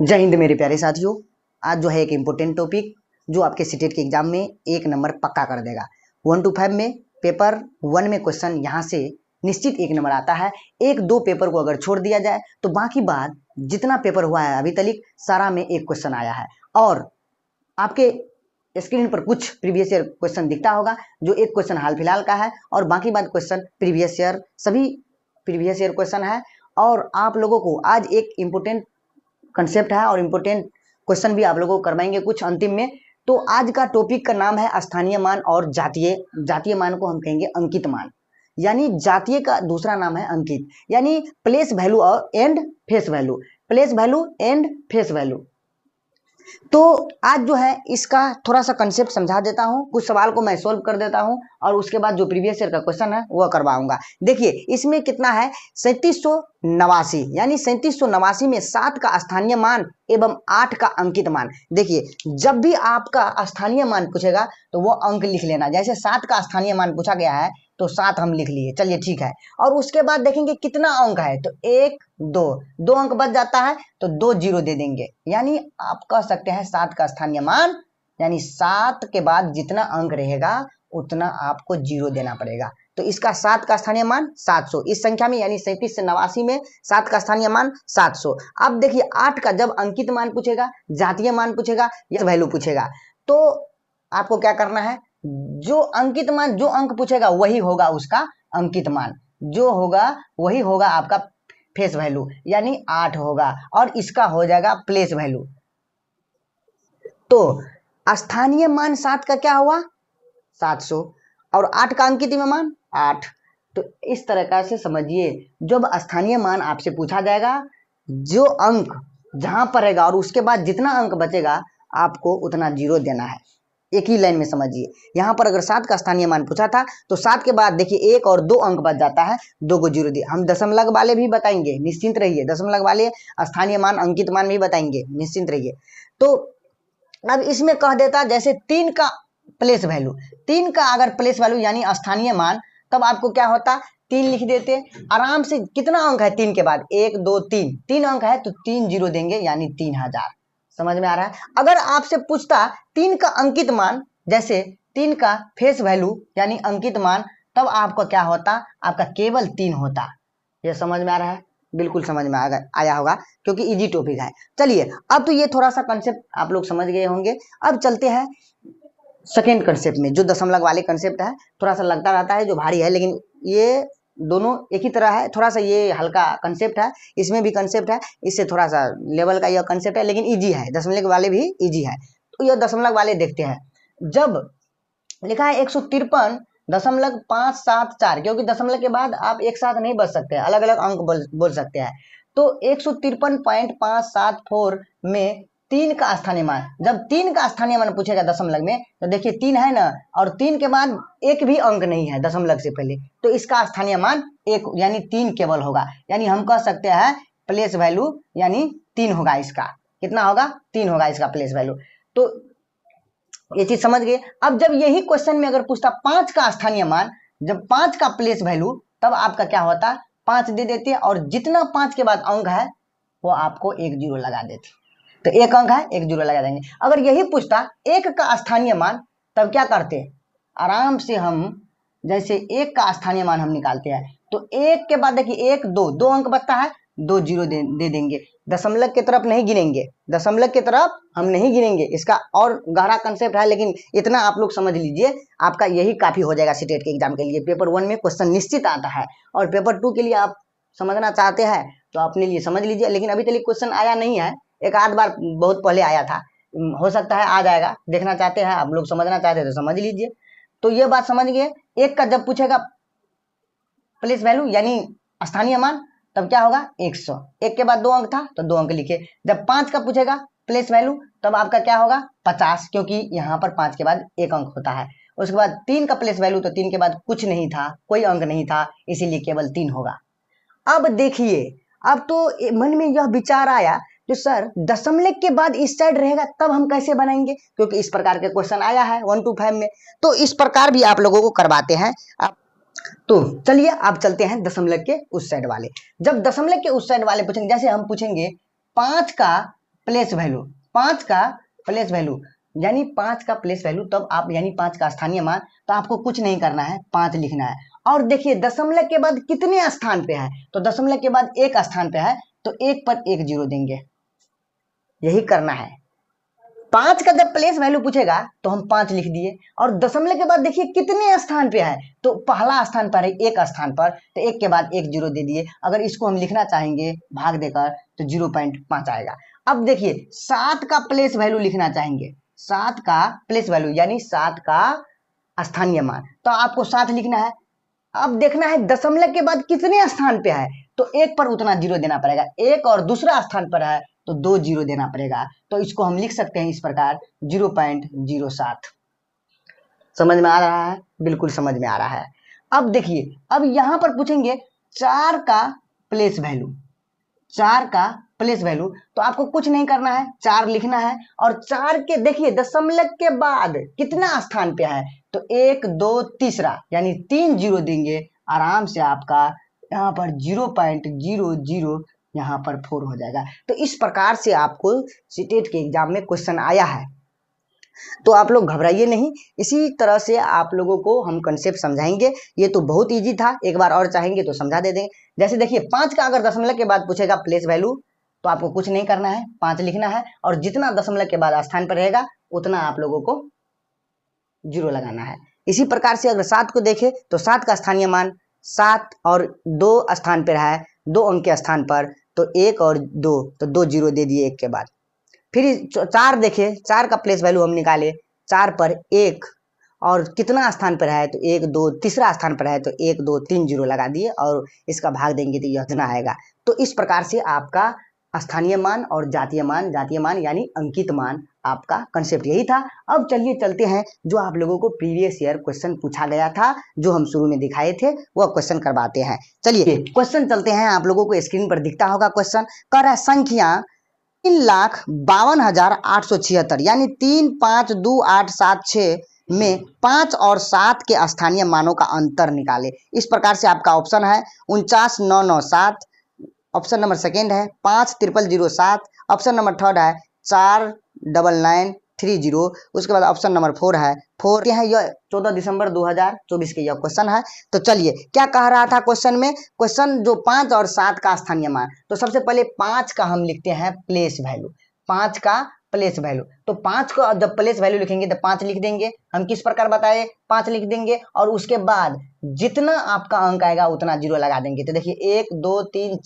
जय हिंद मेरे प्यारे साथियों। आज जो है एक इम्पोर्टेंट टॉपिक जो आपके सीटेट के एग्जाम में 1 नंबर पक्का कर देगा। 1 to 5 में पेपर 1 में क्वेश्चन यहाँ से निश्चित 1 नंबर आता है। 1-2 पेपर को अगर छोड़ दिया जाए तो बाकी बात जितना पेपर हुआ है अभी तक सारा में एक क्वेश्चन आया है। और आपके स्क्रीन पर कुछ प्रीवियस ईयर क्वेश्चन दिखता होगा, जो एक क्वेश्चन हाल फिलहाल का है और बाकी बात क्वेश्चन प्रीवियस ईयर, सभी प्रीवियस ईयर क्वेश्चन है। और आप लोगों को आज एक इम्पोर्टेंट कंसेप्ट है और इम्पोर्टेंट क्वेश्चन भी आप लोगों को करवाएंगे कुछ अंतिम में। तो आज का टॉपिक का नाम है स्थानीय मान और जातीय मान को हम कहेंगे अंकित मान, यानी जातीय का दूसरा नाम है अंकित, यानी प्लेस वैल्यू और and face value, place value and face value. तो आज जो है इसका थोड़ा सा कंसेप्ट समझा देता हूँ, कुछ सवाल को मैं सॉल्व कर देता हूँ और उसके बाद जो प्रीवियस ईयर का क्वेश्चन है वह करवाऊंगा। देखिए इसमें कितना है 3789, यानी 3789 में 7 का स्थानीय मान एवं 8 का अंकित मान। देखिए जब भी आपका स्थानीय मान पूछेगा तो वो अंक लिख लेना। जैसे 7 का स्थानीय मान पूछा गया है तो 7 हम लिख लिए, चलिए ठीक है। और उसके बाद देखेंगे कितना अंक है तो 1 2 अंक बच जाता है तो 2 जीरो दे देंगे, यानी आप कह सकते हैं 7 का स्थानीय मान, यानी 7 के बाद जितना अंक रहेगा उतना आपको जीरो देना पड़ेगा। तो इसका 7 का स्थानीय मान 700, इस संख्या में यानी 37 से 89 में 7 का स्थानीय मान 700। अब देखिए 8 का जब अंकित मान पूछेगा, जातीय मान पूछेगा या वैल्यू पूछेगा तो आपको क्या करना है, जो अंकित मान, जो अंक पूछेगा वही होगा उसका अंकित मान, जो होगा वही होगा आपका फेस वैल्यू, यानी 8 होगा और इसका हो जाएगा प्लेस वैल्यू। तो स्थानीय मान 7 का क्या हुआ 700 और 8 का अंकित मान 8। तो इस तरह से समझिए, जब स्थानीय मान आपसे पूछा जाएगा, जो अंक जहां पर रहेगा और उसके बाद जितना अंक बचेगा आपको उतना जीरो देना है। एक ही लाइन में समझिए, यहाँ पर अगर 7 का स्थानीय मान पूछा था तो 7 के बाद देखिए 1 और 2 अंक बच जाता है, 2 को जीरो दिए। हम दशमलव वाले भी बताएंगे, निश्चिंत रहिए, दशमलव वाले स्थानीय मान अंकित मान भी बताएंगे, निश्चिंत रहिए। तो अब इसमें कह देता जैसे 3 का प्लेस वैल्यू, 3 का अगर प्लेस वैल्यू यानी स्थानीय मान, तब आपको क्या होता 3 लिख देते आराम से। कितना अंक है 3 के बाद 1 2 3 अंक है तो 3 जीरो देंगे, यानी 3000। समझ में आ रहा है। अगर आपसे पूछता 3 का अंकित मान, जैसे 3 का फेस वैल्यू यानी अंकित मान, तब आपको क्या होता, आपका केवल 3 होता। ये समझ में आ रहा है, बिल्कुल समझ में आया होगा क्योंकि इजी टॉपिक है। चलिए अब तो ये थोड़ा सा कंसेप्ट आप लोग समझ गए होंगे। अब चलते हैं सेकेंड कंसेप्ट में, जो दशमलव वाले कंसेप्ट है। थोड़ा सा लगता रहता है जो भारी है, लेकिन ये दोनों एक ही तरह है। थोड़ा सा ये हल्का कंसेप्ट है, इसमें भी कंसेप्ट है, इससे थोड़ा सा लेवल का यह कंसेप्ट है, लेकिन इजी है। दशमलव वाले भी इजी है। तो यह दशमलव वाले देखते हैं। जब लिखा है 153.574, क्योंकि दशमलव के बाद आप एक साथ नहीं बच सकते, अलग अलग अंक बोल सकते हैं। तो 153.574 में 3 का स्थानीय मान, जब 3 का स्थानीय मान पूछेगा दशमलव में तो देखिए 3 है ना, और 3 के बाद एक भी अंक नहीं है दशमलव से पहले, तो इसका स्थानीय मान 1 यानी 3 केवल होगा। यानी हम कह सकते हैं प्लेस वैल्यू यानी 3 होगा। इसका कितना होगा 3 होगा इसका प्लेस वैल्यू। तो ये चीज समझ गए। अब जब यही क्वेश्चन में अगर पूछता 5 का स्थानीय मान, जब 5 का प्लेस वैल्यू, तब आपका क्या होता 5 दे देते और जितना 5 के बाद अंक है वो आपको 1 जीरो लगा देते। तो 1 अंक है 1 जीरो लगा देंगे। अगर यही पूछता 1 का स्थानीय मान, तब क्या करते, आराम से हम जैसे 1 का स्थानीय मान हम निकालते हैं तो 1 के बाद देखिए 1 2 अंक बचता है, 2 जीरो दे देंगे। दशमलव की तरफ नहीं गिनेंगे, दशमलव की तरफ हम नहीं गिनेंगे। इसका और गहरा कंसेप्ट है, लेकिन इतना आप लोग समझ लीजिए, आपका यही काफी हो जाएगा सीटेट के एग्जाम के लिए। पेपर 1 में क्वेश्चन निश्चित आता है और पेपर 2 के लिए आप समझना चाहते हैं तो अपने लिए समझ लीजिए, लेकिन अभी तक क्वेश्चन आया नहीं है। एक आध बार बहुत पहले आया था, हो सकता है आ जाएगा। देखना चाहते हैं आप लोग, समझना चाहते हैं तो समझ लीजिए। तो ये बात समझ गए। 1 का जब पूछेगा प्लेस वैल्यू यानी स्थानीय मान, तब क्या होगा 100। 1 के बाद 2 अंक था तो 2 अंक लिखे। जब 5 का पूछेगा प्लेस वैल्यू, तब आपका क्या होगा 50, क्योंकि यहाँ पर 5 के बाद 1 अंक होता है। उसके बाद 3 का प्लेस वैल्यू, तो 3 के बाद कुछ नहीं था, कोई अंक नहीं था, इसीलिए केवल 3 होगा। अब देखिए, अब तो मन में यह विचार आया जो सर दशमलव के बाद इस साइड रहेगा तब हम कैसे बनाएंगे, क्योंकि इस प्रकार के क्वेश्चन आया है 1 to 5 में। तो इस प्रकार भी आप लोगों को करवाते हैं। तो चलिए आप चलते हैं दशमलव के उस साइड वाले। जब दशमलव के उस साइड वाले पूछेंगे, जैसे हम पूछेंगे 5 का प्लेस वैल्यू, 5 का प्लेस वैल्यू, यानी 5 का प्लेस वैल्यू, तब आप यानी 5 का स्थानीय मान, तो आपको कुछ नहीं करना है, 5 लिखना है। और देखिए दशमलव के बाद कितने स्थान पे है, तो दशमलव के बाद एक स्थान पे है, तो एक पर एक जीरो देंगे, यही करना है। 5 का जब प्लेस वैल्यू पूछेगा तो हम 5 लिख दिए, और दशमलव के बाद देखिए कितने स्थान पे है, तो पहला स्थान पर है, एक स्थान पर, तो एक के बाद एक जीरो दे दिए। अगर इसको हम लिखना चाहेंगे भाग देकर तो 0.5 आएगा। अब देखिए 7 का प्लेस वैल्यू लिखना चाहेंगे, 7 का प्लेस वैल्यू यानी 7 का स्थानीय मान, तो आपको 7 लिखना है। अब देखना है दशमलव के बाद कितने स्थान पे है, तो एक पर उतना जीरो देना पड़ेगा, एक और दूसरा स्थान पर है तो 2 जीरो देना पड़ेगा, तो इसको हम लिख सकते हैं इस प्रकार 0.07। समझ में आ रहा है? बिल्कुल समझ में आ रहा है। अब देखिए, अब यहां पर पूछेंगे 4 का प्लेस वैल्यू, 4 का प्लेस वैल्यू, तो आपको कुछ नहीं करना है, 4 लिखना है। और 4 के देखिए दशमलव के बाद कितना स्थान पे है, तो 1 2 तीसरा, यानी 3 जीरो देंगे, आराम से आपका यहाँ पर 0.00 यहाँ पर 4 हो जाएगा। तो इस प्रकार से आपको सीटेट के एग्जाम में क्वेश्चन आया है, तो आप लोग घबराइए नहीं। इसी तरह से आप लोगों को हम कंसेप्ट समझाएंगे। ये तो बहुत इजी था, एक बार और चाहेंगे तो समझा दे देंगे। जैसे देखिए 5 का अगर दशमलव के बाद पूछेगा प्लेस वैल्यू, तो आपको कुछ नहीं करना है, 5 लिखना है, और जितना दशमलव के बाद स्थान पर रहेगा उतना आप लोगों को जीरो लगाना है। इसी प्रकार से अगर 7 को देखें तो 7 का स्थानीय मान 7 और 2 स्थान पर है, 2 अंक के स्थान पर, तो 1 और 2, तो 2 जीरो दे दिए एक के बाद। फिर 4 देखे, 4 का प्लेस वैल्यू हम निकाले, 4 पर 1 और कितना स्थान पर है, तो 1 2 तीसरा स्थान पर है, तो 1 2 3 जीरो लगा दिए और इसका भाग देंगे तो यह इतना आएगा। तो इस प्रकार से आपका स्थानीय मान और जातीय मान यानी अंकित मान, आपका कंसेप्ट यही था। अब चलिए चलते हैं जो आप लोगों को प्रीवियस ईयर क्वेश्चन पूछा गया था, जो हम शुरू में दिखाए थे, वह क्वेश्चन करवाते हैं। चलिए क्वेश्चन चलते हैं, आप लोगों को स्क्रीन पर दिखता होगा क्वेश्चन। कह रहा है संख्या 3,52,876 यानी 352,876 में 5 और 7 के स्थानीय मानों का अंतर निकाले। इस प्रकार से आपका ऑप्शन है 49,997, ऑप्शन नंबर सेकेंड है 5,0007, ऑप्शन नंबर थर्ड है 4,99,30, उसके बाद ऑप्शन नंबर 4 है 4 है। यह 14 दिसंबर 2024 के यह क्वेश्चन है। तो चलिए क्या कह रहा था क्वेश्चन में, क्वेश्चन जो 5 और 7 का स्थानीय मान, तो सबसे पहले 5 का हम लिखते हैं प्लेस वैल्यू, 5 का प्लेस वैल्यू, तो 5 को जब प्लेस वैल्यू लिखेंगे तो 5 लिख देंगे। हम किस प्रकार बताए, 5 लिख देंगे और उसके बाद जितना आपका अंक आएगा उतना जीरो लगा देंगे। तो देखिए 1 2 3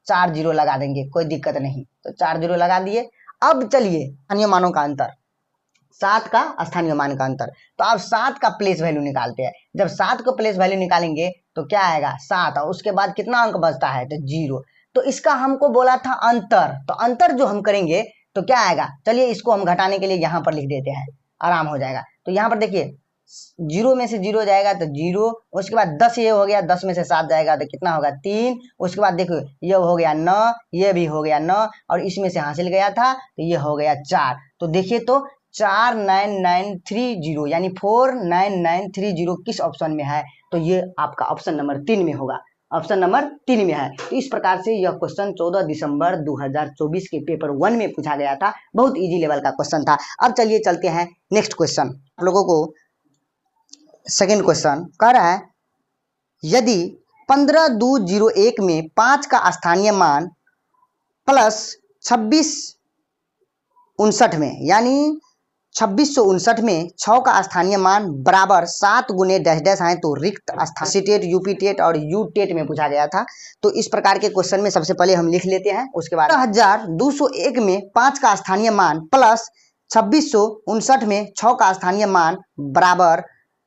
4 जीरो लगा देंगे, कोई दिक्कत नहीं, तो 4 जीरो लगा दिए। अब चलिए स्थानीय मानों का अंतर, 7 का स्थानीय मान का अंतर, तो आप 7 का प्लेस वैल्यू निकालते हैं। जब 7 को प्लेस वैल्यू निकालेंगे तो क्या आएगा 7, और उसके बाद कितना अंक बचता है, तो 0। तो इसका हमको बोला था अंतर, तो अंतर जो हम करेंगे तो क्या आएगा, चलिए इसको हम घटाने के लिए यहाँ पर लिख देते हैं, आराम हो जाएगा। तो यहाँ पर देखिए 0 में से 0 जाएगा तो 0, उसके बाद 10 ये हो गया, 10 में से 7 जाएगा तो कितना होगा 3, उसके बाद देखो ये हो गया 9, ये भी हो गया 9, और इसमें से हासिल गया था तो ये हो गया 4। तो देखिए तो 49930 यानी 49930 किस ऑप्शन में है, तो ये आपका ऑप्शन नंबर 3 में होगा, ऑप्शन नंबर 3 में है। तो इस प्रकार से यह क्वेश्चन 14 दिसंबर 2024 के पेपर 1 में पूछा गया था, बहुत इजी लेवल का क्वेश्चन था। अब चलिए चलते हैं नेक्स्ट क्वेश्चन। आप लोगों को सेकेंड क्वेश्चन कह रहा है यदि 15,201 में 5 का स्थानीय मान प्लस 2659 में यानी 2659 में 6 का स्थानीय मान बराबर 7 गुने डैश डैश है तो रिक्त स्थान, सीटेट यूपी टेट और यू टेट में पूछा गया था। तो इस प्रकार के क्वेश्चन में सबसे पहले हम लिख लेते हैं, उसके बाद 1201 में 5 का स्थानीय मान प्लस 2659 में 6 का स्थानीय मान बराबर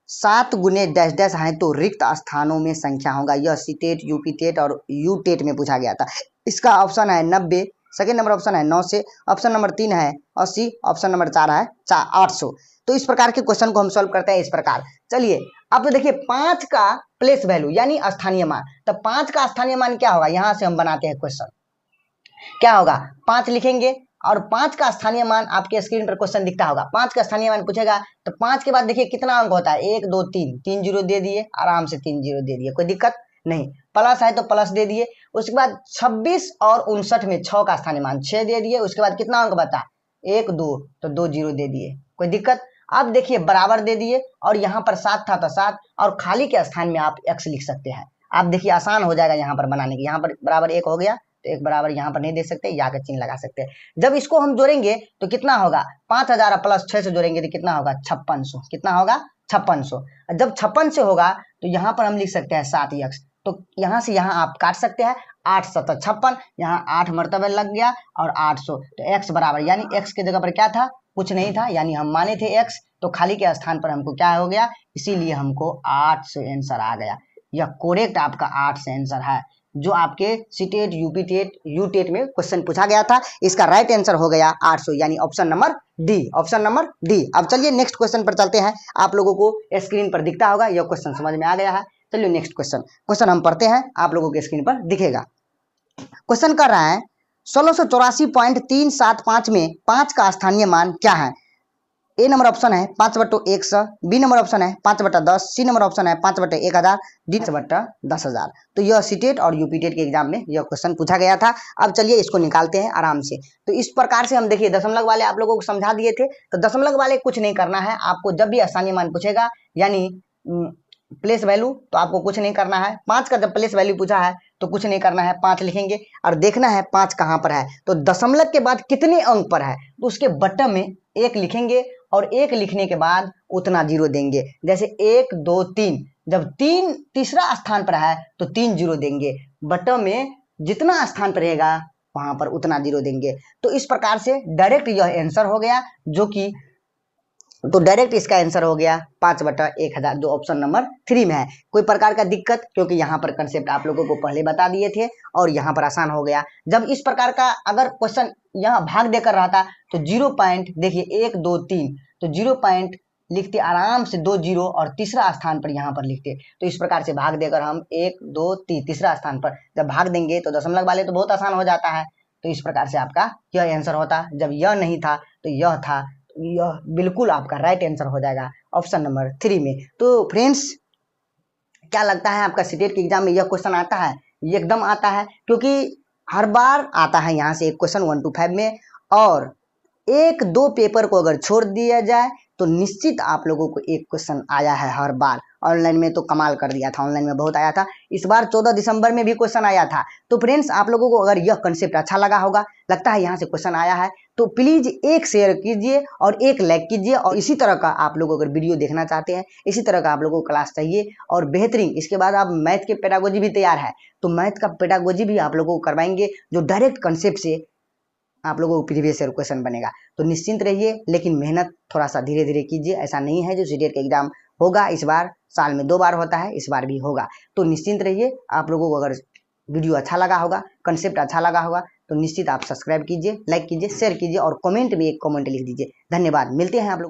7 गुने डैश डैश है तो रिक्त स्थानों में संख्या होगा। यह सीटेट यूपी टेट और यू टेट में पूछा गया था। इसका ऑप्शन है 90, सेकेंड नंबर ऑप्शन है 9 से, ऑप्शन नंबर 3 है 80, ऑप्शन नंबर 4 है 800। तो इस प्रकार के क्वेश्चन को हम सॉल्व करते हैं इस प्रकार। चलिए अब तो देखिए 5 का प्लेस वैल्यू यानी स्थानीय मान, तो 5 का स्थानीय मान क्या होगा, यहां से हम बनाते हैं क्वेश्चन, क्या होगा 5 लिखेंगे और 5 का स्थानीय मान आपके स्क्रीन पर क्वेश्चन दिखता होगा। 5 का स्थानीय मान पूछेगा तो 5 के बाद देखिए कितना अंक होता है, 1 2 3 जीरो दे दिए, आराम से 3 जीरो दे दिए, कोई दिक्कत नहीं। प्लस है तो प्लस दे दिए, उसके बाद 26 और 59 में 6 का स्थानीय मान 6 दे दिए। उसके बाद कितना अंक बता 1 2 तो 2 जीरो दे दिए, कोई दिक्कत। अब देखिए बराबर दे दिए और यहाँ पर 7 था तो 7 और खाली के स्थान में आप x लिख सकते हैं। आप देखिए आसान हो जाएगा यहाँ पर बनाने की। यहाँ पर बराबर 1 हो गया तो 1 बराबर यहाँ पर नहीं दे सकते, या का चिन्ह लगा सकते हैं। जब इसको हम जोड़ेंगे तो कितना होगा 5000 प्लस 6 से जोड़ेंगे तो कितना होगा 5600। कितना होगा 5600। जब 56 से होगा तो यहाँ पर हम लिख सकते हैं 7x, तो यहाँ से यहाँ आप काट सकते हैं 8 7 56, यहाँ 8 मरतबे लग गया और 800, तो x बराबर यानी x के जगह पर क्या था कुछ नहीं था, यानी हम माने थे x, तो खाली के स्थान पर हमको क्या हो गया, इसीलिए हमको 800 आंसर आ गया। यह कोरेक्ट आपका 800 आंसर है, जो आपके CTET UP TET U TET में क्वेश्चन पूछा गया था। इसका राइट आंसर हो गया 800, यानी option number D, option number D. अब चलिए नेक्स्ट क्वेश्चन पर चलते हैं। आप लोगों को स्क्रीन पर दिखता होगा, यह क्वेश्चन समझ में आ गया है। चलिए नेक्स्ट क्वेश्चन हम पढ़ते हैं, आप लोगों के स्क्रीन पर दिखेगा। क्वेश्चन कर रहा है 1684.375 में 5 का स्थानीय मान क्या है। ए नंबर ऑप्शन है 5/100, बी नंबर ऑप्शन है 5/10, सी नंबर ऑप्शन है 5/1000, डी 5/10,000। तो यह सीटेट और यूपीटेट के एग्जाम में यह क्वेश्चन पूछा गया था। अब चलिए इसको निकालते हैं आराम से। तो इस प्रकार से हम देखिए दशमलव वाले आप लोगों को समझा दिए थे, तो दशमलव वाले कुछ नहीं करना है आपको। जब भी स्थानीय मान पूछेगा यानी प्लेस वैल्यू, तो आपको कुछ नहीं करना है। 5 का जब प्लेस वैल्यू पूछा है तो कुछ नहीं करना है, 5 लिखेंगे और देखना है 5 कहाँ पर है, तो दशमलव के बाद कितने अंक पर है, तो उसके बटन में 1 लिखेंगे और 1 लिखने के बाद उतना जीरो देंगे। जैसे 1 2 3, जब 3 तीसरा स्थान पर है तो 3 जीरो देंगे, बटन में जितना स्थान पर रहेगा वहां पर उतना जीरो देंगे। तो इस प्रकार से डायरेक्ट यह आंसर हो गया, जो कि तो डायरेक्ट इसका आंसर हो गया 5/1000, जो ऑप्शन नंबर 3 में है। कोई प्रकार का दिक्कत, क्योंकि यहाँ पर कंसेप्ट आप लोगों को पहले बता दिए थे और यहाँ पर आसान हो गया। जब इस प्रकार का अगर क्वेश्चन यहाँ भाग देकर रहता तो 0 पॉइंट देखिए 1 2 3, तो 0 पॉइंट लिखते आराम से 2 जीरो और तीसरा स्थान पर यहाँ पर लिखते। तो इस प्रकार से भाग देकर हम 1 2 3 तीसरा स्थान पर जब भाग देंगे तो दशमलव वाले तो बहुत आसान हो जाता है। तो इस प्रकार से आपका यह आंसर होता। जब यह नहीं था तो यह था, यह बिल्कुल आपका राइट आंसर हो जाएगा ऑप्शन नंबर 3 में। तो फ्रेंड्स क्या लगता है आपका सीटेट के एग्जाम में यह क्वेश्चन आता है? ये एकदम आता है, क्योंकि हर बार आता है यहाँ से एक क्वेश्चन 1 to 5 में, और 1 2 पेपर को अगर छोड़ दिया जाए तो निश्चित आप लोगों को एक क्वेश्चन आया है हर बार। ऑनलाइन में तो कमाल कर दिया था, ऑनलाइन में बहुत आया था। इस बार 14 दिसंबर में भी क्वेश्चन आया था। तो फ्रेंड्स आप लोगों को अगर यह कंसेप्ट अच्छा लगा होगा, लगता है यहाँ से क्वेश्चन आया है, तो प्लीज एक शेयर कीजिए और एक लाइक कीजिए। और इसी तरह का आप लोग अगर वीडियो देखना चाहते हैं, इसी तरह का आप लोगों को क्लास चाहिए और बेहतरीन, इसके बाद आप मैथ के पेडागोजी भी तैयार है, तो मैथ का पेडागोजी भी आप लोगों को करवाएंगे, जो डायरेक्ट कंसेप्ट से आप लोगों को प्रीवियस ईयर क्वेश्चन बनेगा। तो निश्चिंत रहिए, लेकिन मेहनत थोड़ा सा धीरे धीरे कीजिए। ऐसा नहीं है जो सीटेट का एग्जाम होगा इस बार साल में 2 बार होता है, इस बार भी होगा। तो निश्चिंत रहिए। आप लोगों को अगर वीडियो अच्छा लगा होगा, कंसेप्ट अच्छा लगा होगा, तो निश्चित आप सब्सक्राइब कीजिए, लाइक कीजिए, शेयर कीजिए और कमेंट में एक कमेंट लिख दीजिए। धन्यवाद। मिलते हैं आप लोग।